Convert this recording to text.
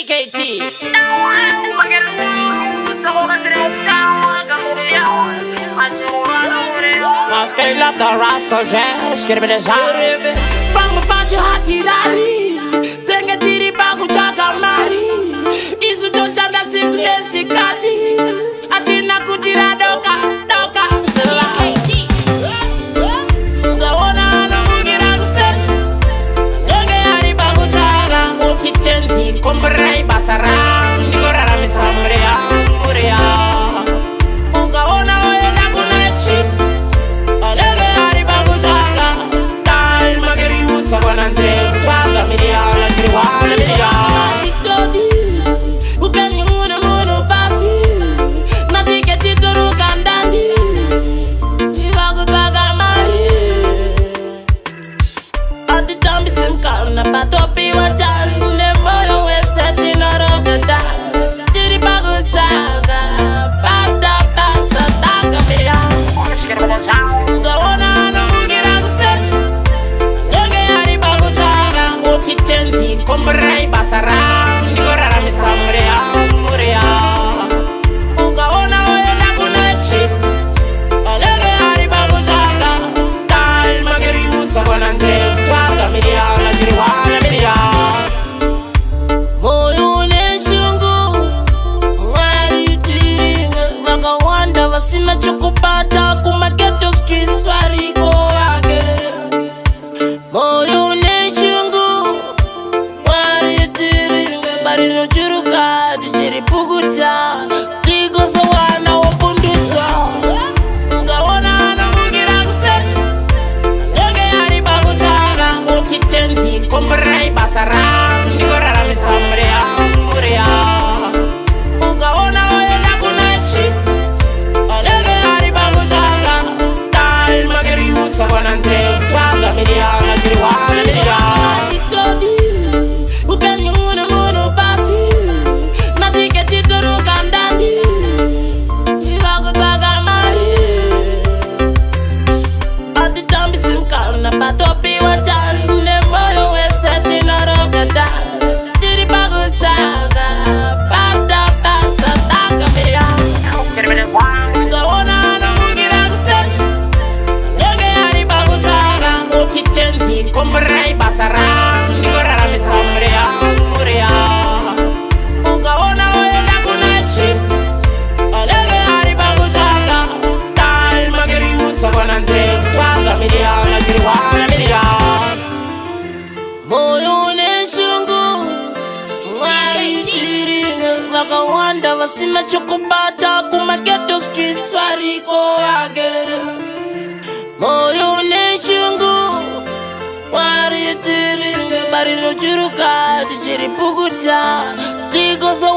BKT. Now scale up the rascal jazz, get a bit of sound. Bang baji hati lari, tenga tiri bagu jaga mari. Isu dojanda simple sikati, atina kutira doka doka. BKT. Ugaona na mugira kusen, nege hari bagu jaga muti tenzi komberai basara, nigorara misamrea murea. Ugaona oye na kunechi. Sina chukupata kuma ghetto streets wariko wage. Moyo nechungu waritiringa bari no churuka dijeri puguta tigo za wana wapunduza. Ugaona na mugira kusen nyoge hari bagutaga muti tenzi komberai basara nigorara misamrea murea. Ugaona oye na kunechi sina chukubata kuma ghetto streets wariko wagere. Moyo nechungu waritiringa bari no churuka dijeri puguta tigo za